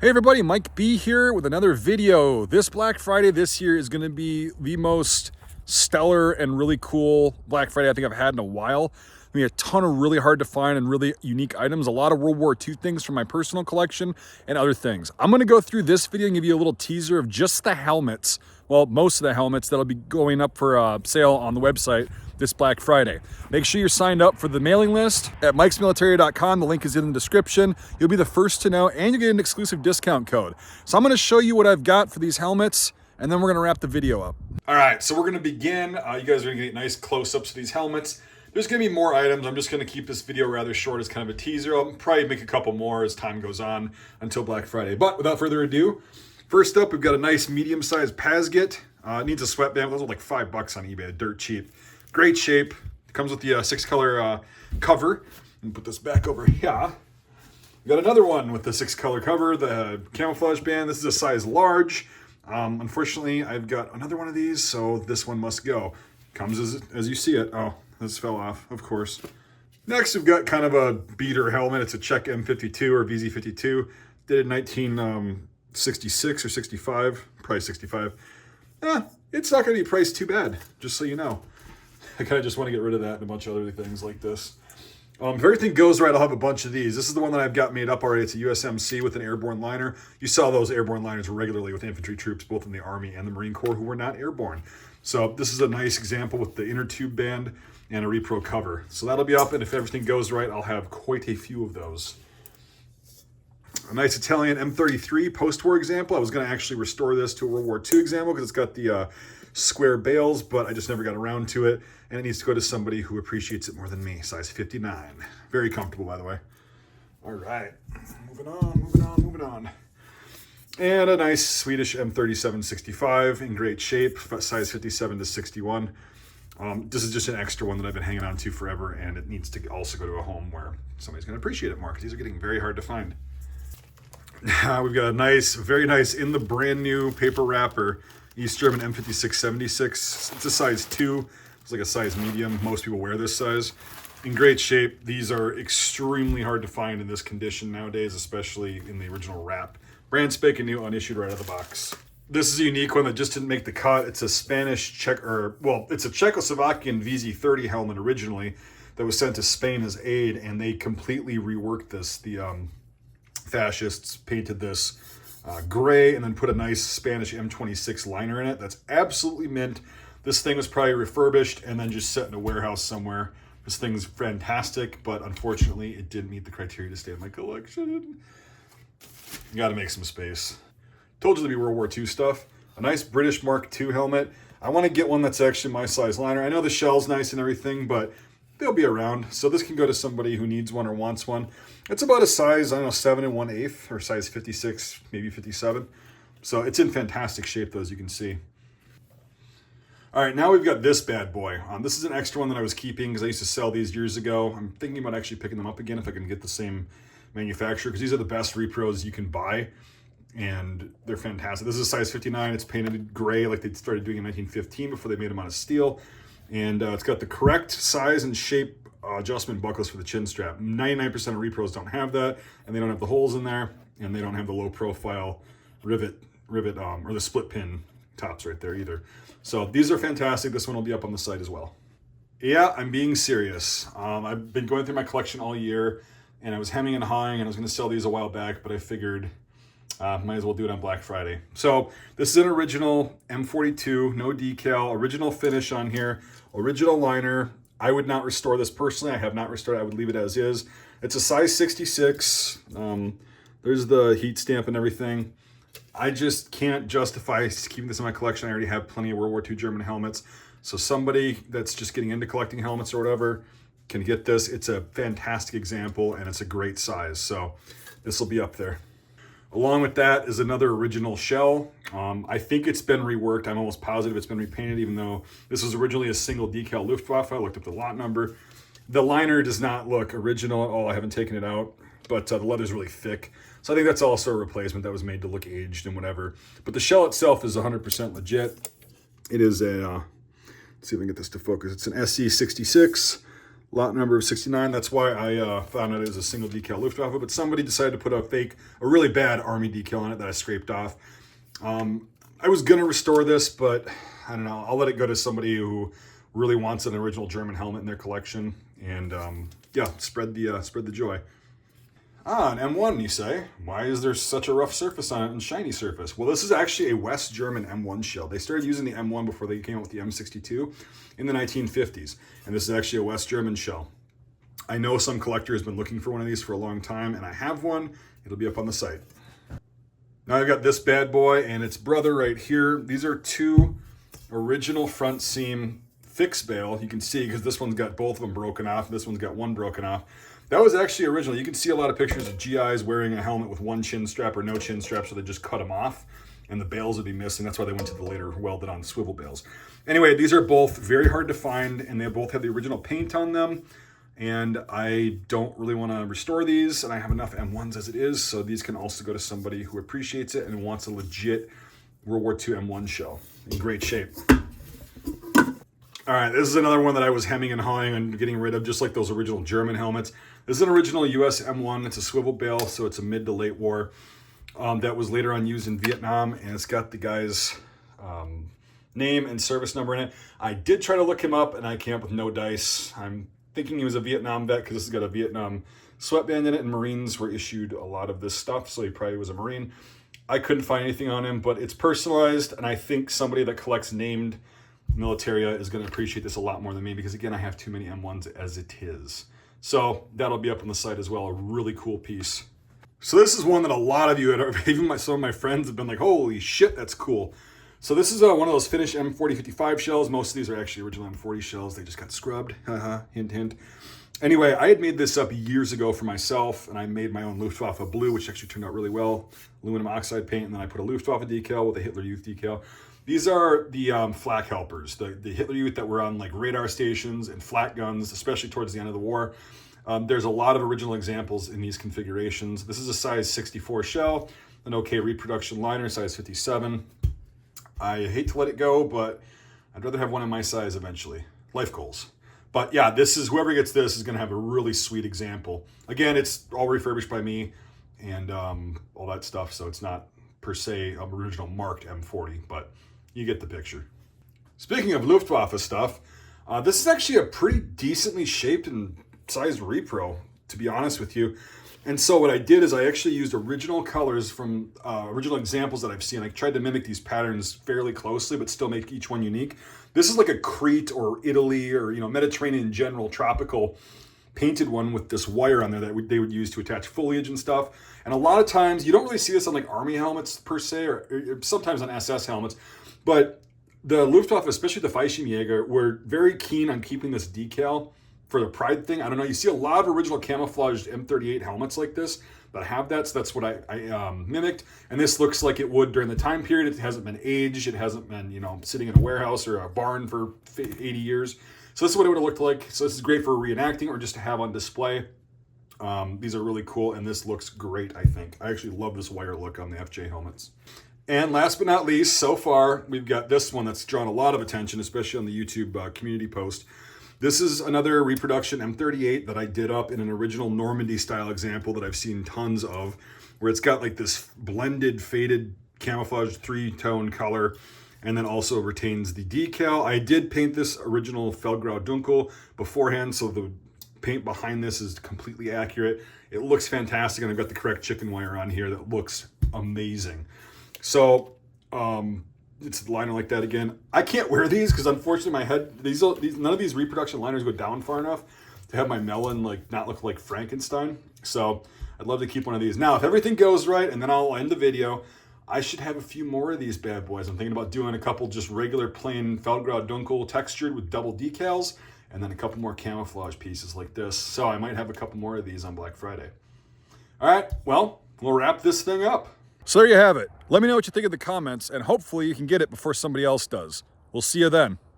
Hey everybody, Mike B here with another video. This Black Friday this year is going to be the most stellar and really cool Black Friday I think I've had in a while. I mean, a ton of really hard to find and really unique items, a lot of World War II things from my personal collection and other things. I'm going to go through this video and give you a little teaser of just the helmets. Well, most of the helmets that'll be going up for sale on the website this Black Friday. Make sure you're signed up for the mailing list at mikesmilitaria.com. The link is in the description. You'll be the first to know, and you get an exclusive discount code. So I'm going to show you what I've got for these helmets, and then we're going to wrap the video up. All right, so we're going to begin. You guys are going to get nice close-ups of these helmets. There's going to be more items. I'm just going to keep this video rather short as kind of a teaser. I'll probably make a couple more as time goes on until Black Friday. But without further ado, first up, we've got a nice medium-sized Pasget. It needs a sweatband. Those are like $5 on eBay, dirt cheap. Great shape. It comes with the 6-color cover. And put this back over here. We got another one with the 6-color cover, the camouflage band. This is a size large. Unfortunately, I've got another one of these, so this one must go. Comes as you see it. Oh, this fell off, of course. Next, we've got kind of a beater helmet. It's a Czech M42 or VZ52. Did it in 1966 or 65, probably 65. It's not going to be priced too bad, just so you know. I kind of just want to get rid of that and a bunch of other things like this. If everything goes right, I'll have a bunch of these. This is the one that I've got made up already. It's a USMC with an airborne liner. You saw those airborne liners regularly with infantry troops, both in the Army and the Marine Corps, who were not airborne. So this is a nice example with the inner tube band and a repro cover. So that'll be up, and if everything goes right, I'll have quite a few of those. A nice Italian M43 post-war example. I was going to actually restore this to a World War II example because it's got the square bales, but I just never got around to it, and it needs to go to somebody who appreciates it more than me. Size 59. Very comfortable, by the way. All right, moving on. And a nice Swedish M3765 in great shape, size 57 to 61. This is just an extra one that I've been hanging on to forever, and it needs to also go to a home where somebody's going to appreciate it more because these are getting very hard to find. We've got a nice, very nice, in the brand new paper wrapper, East German M5676. It's a size 2. It's like a size medium. Most people wear this size. In great shape. These are extremely hard to find in this condition nowadays, especially in the original wrap. Brand spanking new, unissued right out of the box. This is a unique one that just didn't make the cut. It's a it's a Czechoslovakian VZ30 helmet originally that was sent to Spain as aid, and they completely reworked this. The fascists painted this gray and then put a nice Spanish M26 liner in it. That's absolutely mint. This thing was probably refurbished and then just set in a warehouse somewhere. This thing's fantastic, but unfortunately it didn't meet the criteria to stay in my collection. You gotta make some space. Told you to be World War II stuff. A nice British Mark II helmet. I want to get one that's actually my size liner. I know the shell's nice and everything, but they'll be around. So this can go to somebody who needs one or wants one. It's about a size, 7 1/8 or size 56, maybe 57. So it's in fantastic shape though, as you can see. All right, now we've got this bad boy. This is an extra one that I was keeping because I used to sell these years ago. I'm thinking about actually picking them up again if I can get the same manufacturer, because these are the best repros you can buy and they're fantastic. This is a size 59. It's painted gray like they started doing in 1915 before they made them out of steel. And it's got the correct size and shape adjustment buckles for the chin strap. 99% of repros don't have that, and they don't have the holes in there, and they don't have the low profile rivet or the split pin tops right there either. So these are fantastic. This one will be up on the site as well. Yeah, I'm being serious. I've been going through my collection all year, and I was hemming and hawing, and I was going to sell these a while back, but I figured might as well do it on Black Friday. So this is an original M42, no decal, original finish on here, original liner. I would not restore this personally. I have not restored it. I would leave it as is. It's a size 66. There's the heat stamp and everything. I just can't justify keeping this in my collection. I already have plenty of World War II German helmets. So somebody that's just getting into collecting helmets or whatever can get this. It's a fantastic example and it's a great size. So this will be up there. Along with that is another original shell. I think it's been reworked. I'm almost positive it's been repainted, even though this was originally a single decal Luftwaffe. I looked up the lot number. The liner does not look original at all. I haven't taken it out, but the leather's really thick. So I think that's also a replacement that was made to look aged and whatever. But the shell itself is 100% legit. It is a, let's see if I can get this to focus. It's an SC66. lot number of 69. That's why I found out it was a single decal Luftwaffe, but somebody decided to put a really bad Army decal on it that I scraped off. I was gonna restore this, but I don't know. I'll let it go to somebody who really wants an original German helmet in their collection, and yeah, spread the joy. Ah, an M1, you say? Why is there such a rough surface on it and shiny surface? Well, this is actually a West German M1 shell. They started using the M1 before they came out with the M62 in the 1950s, and this is actually a West German shell. I know some collector has been looking for one of these for a long time, and I have one. It'll be up on the site. Now I've got this bad boy and its brother right here. These are two original front seam fixed bail. You can see because this one's got both of them broken off. This one's got one broken off. That was actually original. You can see a lot of pictures of GIs wearing a helmet with one chin strap or no chin strap, so they just cut them off and the bails would be missing. That's why they went to the later welded on swivel bails. Anyway, these are both very hard to find, and they both have the original paint on them. And I don't really want to restore these, and I have enough M1s as it is, so these can also go to somebody who appreciates it and wants a legit World War II M1 shell in great shape. All right, this is another one that I was hemming and hawing and getting rid of, just like those original German helmets. This is an original US M1. It's a swivel bail, so it's a mid to late war. That was later on used in Vietnam, and it's got the guy's name and service number in it. I did try to look him up, and I came up with no dice. I'm thinking he was a Vietnam vet because this has got a Vietnam sweatband in it, and Marines were issued a lot of this stuff, so he probably was a Marine. I couldn't find anything on him, but it's personalized, and I think somebody that collects named Militaria is going to appreciate this a lot more than me because, again, I have too many M1s as it is. So that'll be up on the site as well, a really cool piece. So this is one that a lot of you, even some of my friends have been like, holy shit, that's cool. So this is one of those Finnish M4055 shells. Most of these are actually original M40 shells. They just got scrubbed. Hint, hint. Anyway, I had made this up years ago for myself, and I made my own Luftwaffe blue, which actually turned out really well. Aluminum oxide paint, and then I put a Luftwaffe decal with a Hitler Youth decal. These are the flak helpers, the Hitler Youth that were on like radar stations and flak guns, especially towards the end of the war. There's a lot of original examples in these configurations. This is a size 64 shell, an okay reproduction liner, size 57. I hate to let it go, but I'd rather have one in my size eventually. Life goals. But yeah, this is, whoever gets this is going to have a really sweet example. Again, it's all refurbished by me and all that stuff, so it's not per se an original marked M40, but you get the picture. Speaking of Luftwaffe stuff, this is actually a pretty decently shaped and sized repro, to be honest with you. And so what I did is I actually used original colors from original examples that I've seen. I tried to mimic these patterns fairly closely, but still make each one unique. This is like a Crete or Italy or, you know, Mediterranean in general, tropical painted one with this wire on there that they would use to attach foliage and stuff. And a lot of times you don't really see this on like Army helmets per se, or sometimes on SS helmets, but the Luftwaffe, especially the Fallschirmjäger, were very keen on keeping this decal for the pride thing. I don't know, you see a lot of original camouflaged M38 helmets like this that have that, so that's what I mimicked. And this looks like it would during the time period. It hasn't been aged, it hasn't been, you know, sitting in a warehouse or a barn for 80 years. So this is what it would have looked like. So this is great for reenacting or just to have on display. These are really cool, and this looks great, I think. I actually love this wire look on the FJ helmets. And last but not least, so far, we've got this one that's drawn a lot of attention, especially on the YouTube community post. This is another reproduction M38 that I did up in an original Normandy style example that I've seen tons of, where it's got like this blended faded camouflage 3-tone color, and then also retains the decal. I did paint this original Feldgrau Dunkel beforehand, so the paint behind this is completely accurate. It looks fantastic, and I've got the correct chicken wire on here that looks amazing. So it's a liner like that again. I can't wear these because unfortunately my head, none of these reproduction liners go down far enough to have my melon like not look like Frankenstein. So I'd love to keep one of these. Now, if everything goes right, and then I'll end the video, I should have a few more of these bad boys. I'm thinking about doing a couple just regular plain Feldgrau Dunkel textured with double decals, and then a couple more camouflage pieces like this. So I might have a couple more of these on Black Friday. All right, well, we'll wrap this thing up. So there you have it. Let me know what you think in the comments, and hopefully you can get it before somebody else does. We'll see you then.